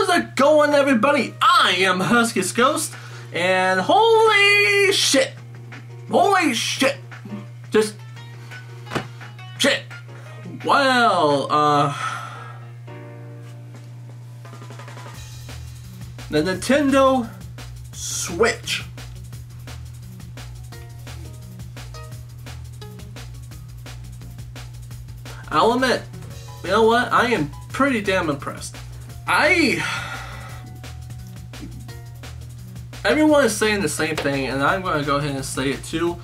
How's it going, everybody? I am Husky's Ghost, and holy shit! Holy shit! Just shit! Well, the Nintendo Switch. I'll admit, you know what? I am pretty damn impressed. Everyone is saying the same thing, and I'm going to go ahead and say it too.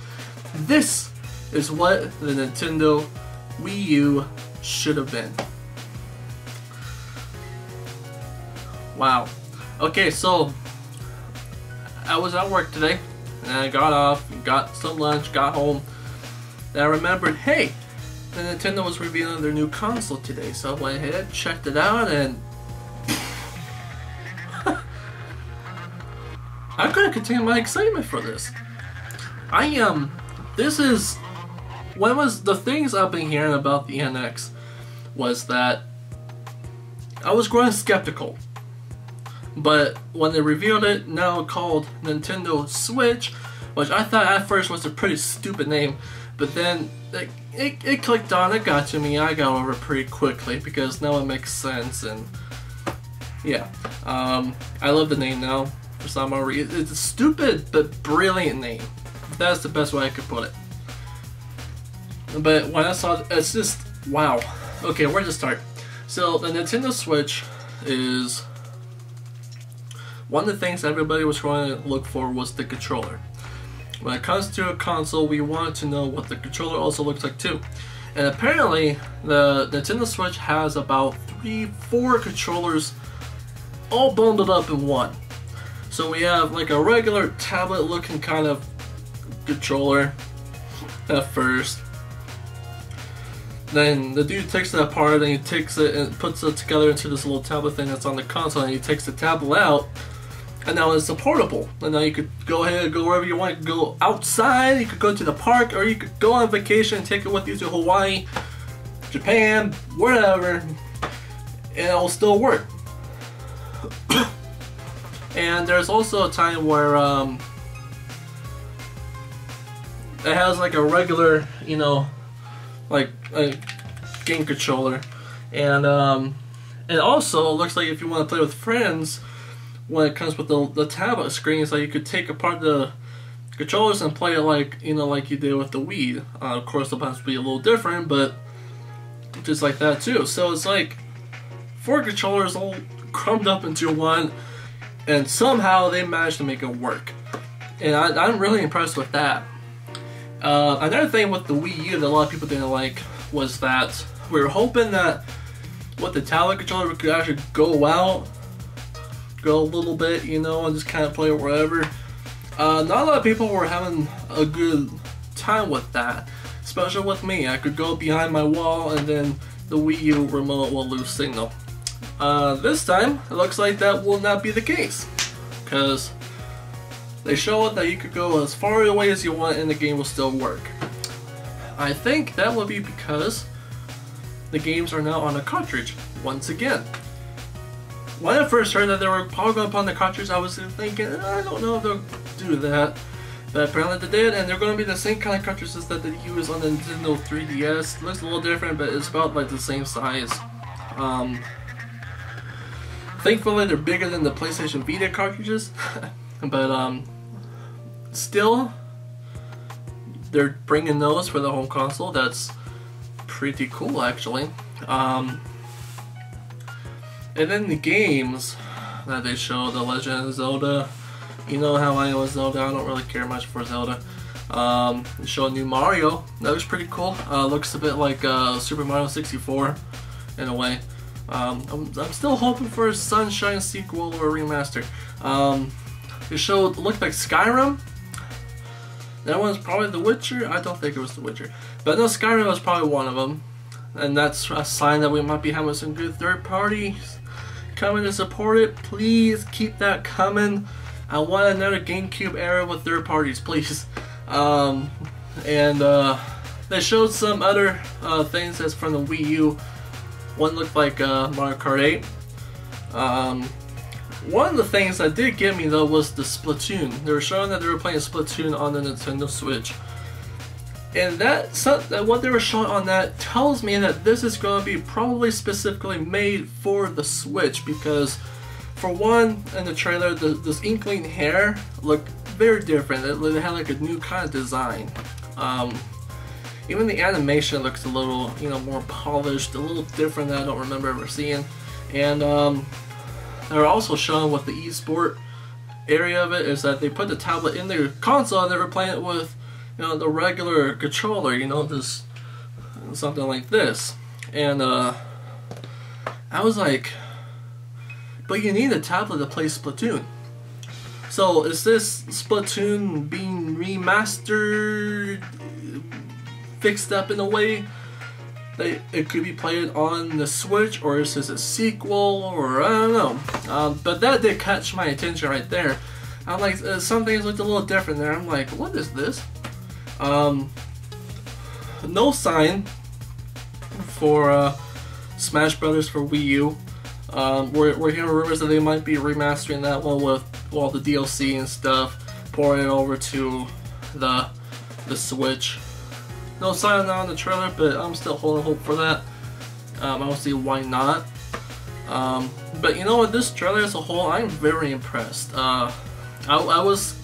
This is what the Nintendo Wii U should have been. Wow. Okay, so I was at work today, and I got off, got some lunch, got home, and I remembered, hey, the Nintendo was revealing their new console today, so I went ahead, checked it out, and I couldn't contain my excitement for this. This is, the things I've been hearing about the NX was that I was growing skeptical. But when they revealed it, now called Nintendo Switch, which I thought at first was a pretty stupid name, but then it clicked on, it got to me, I got over it pretty quickly because now it makes sense, and yeah, I love the name now for some reason. It's a stupid but brilliant name. That's the best way I could put it. But when I saw it, it's just, wow. Okay, where to start? So the Nintendo Switch is, one of the things everybody was trying to look for was the controller. When it comes to a console, we wanted to know what the controller also looks like too. And apparently, the Nintendo Switch has about 3-4 controllers all bundled up in one. So we have like a regular tablet looking kind of controller at first. Then the dude takes it apart and he takes it and puts it together into this little tablet thing that's on the console, and he takes the tablet out, and now it's portable. And now you could go ahead and go wherever you want. You could go outside, you could go to the park, or you could go on vacation and take it with you to Hawaii, Japan, wherever, and it will still work. And there's also a time where it has like a regular, you know, like a game controller, and also it looks like if you want to play with friends, when it comes with the tablet screen, so you could take apart the controllers and play it like, you know, like you did with the Wii. Of course, the buttons will be a little different, but just like that too. So it's like 4 controllers all crumbed up into one, and somehow they managed to make it work. And I'm really impressed with that. Another thing with the Wii U that a lot of people didn't like was that we were hoping that with the tablet controller we could actually go out, go a little bit, you know, and just kind of play it wherever. Not a lot of people were having a good time with that, especially with me. I could go behind my wall and then the Wii U remote will lose signal. This time, it looks like that will not be the case, because they show that you could go as far away as you want and the game will still work. I think that will be because the games are now on a cartridge once again. When I first heard that they were probably going to put on the cartridge, I was thinking, I don't know if they'll do that. But apparently they did, and they're going to be the same kind of cartridges that they use on the Nintendo 3DS. It looks a little different, but it's about like the same size. Thankfully, they're bigger than the PlayStation Vita cartridges, but still, they're bringing those for the home console. That's pretty cool, actually. And then the games that they show, The Legend of Zelda. You know how I am with Zelda, I don't really care much for Zelda. They show a new Mario, that was pretty cool. Looks a bit like Super Mario 64 in a way. I'm still hoping for a Sunshine sequel or a remaster. They showed, looked like Skyrim. That one's probably The Witcher. I don't think it was The Witcher, but no, Skyrim was probably one of them. And that's a sign that we might be having some good third parties coming to support it. Please keep that coming. I want another GameCube era with third parties, please. They showed some other things that's from the Wii U. One looked like Mario Kart 8. One of the things that did get me though was the Splatoon. They were showing that they were playing Splatoon on the Nintendo Switch. And what they were showing on that tells me that this is going to be probably specifically made for the Switch, because for one, in the trailer, this Inkling hair looked very different. It had like a new kind of design. Even the animation looks a little, you know, more polished, a little different that I don't remember ever seeing. And they were also showing what the eSport area of it is, that they put the tablet in their console and they were playing it with, you know, the regular controller, you know, this something like this. And I was like, but you need a tablet to play Splatoon. So is this Splatoon being remastered, fixed up in a way that it could be played on the Switch, or is this a sequel, or I don't know. But that did catch my attention right there. I'm like, some things looked a little different there. I'm like, what is this? No sign for Smash Brothers for Wii U. We're hearing rumors that they might be remastering that one with all the DLC and stuff, pouring it over to the Switch. No sign of that on the trailer, but I'm still holding hope for that. I don't see why not. But you know what, this trailer as a whole, I'm very impressed. I was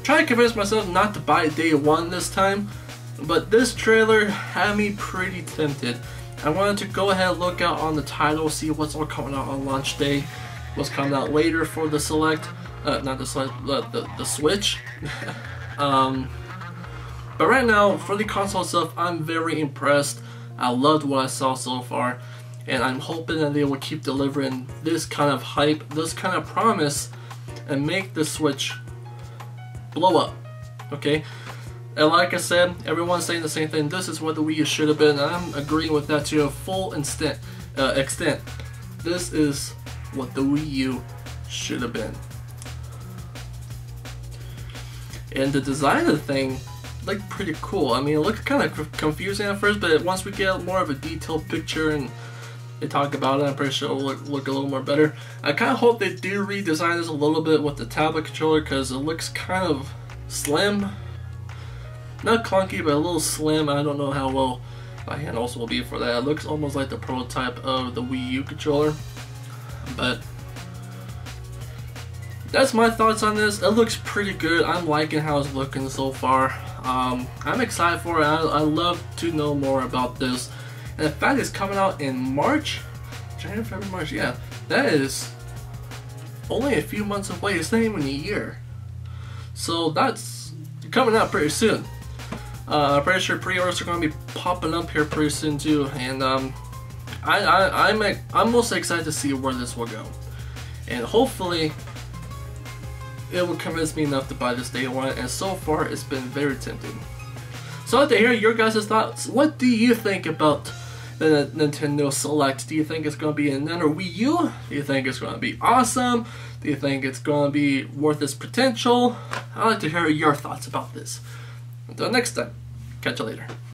trying to convince myself not to buy it day one this time, but this trailer had me pretty tempted. I wanted to go ahead and look out on the title, see what's all coming out on launch day, what's coming out later for the Select, not the Select, the Switch. But right now, for the console itself, I'm very impressed. I loved what I saw so far, and I'm hoping that they will keep delivering this kind of hype, this kind of promise, and make the Switch blow up, okay? And like I said, everyone's saying the same thing. This is what the Wii U should have been, and I'm agreeing with that to a full extent. This is what the Wii U should have been. And the design of the thing looked pretty cool. I mean, it looked kind of confusing at first, but once we get more of a detailed picture and they talk about it, I'm pretty sure it'll look a little more better. I kind of hope they do redesign this a little bit with the tablet controller, because it looks kind of slim. Not clunky, but a little slim. I don't know how well my handles will be for that. It looks almost like the prototype of the Wii U controller. But that's my thoughts on this. It looks pretty good. I'm liking how it's looking so far. I'm excited for it. I love to know more about this. And the fact it's coming out in March, January, February, March, yeah, that is only a few months away. It's not even a year. So that's coming out pretty soon. I'm pretty sure pre-orders are going to be popping up here pretty soon too. And I'm mostly excited to see where this will go. And hopefully it will convince me enough to buy this day one, and so far it's been very tempting. So I'd like to hear your guys' thoughts. What do you think about the Nintendo Select? Do you think it's going to be another Wii U? Do you think it's going to be awesome? Do you think it's going to be worth its potential? I'd like to hear your thoughts about this. Until next time, catch you later.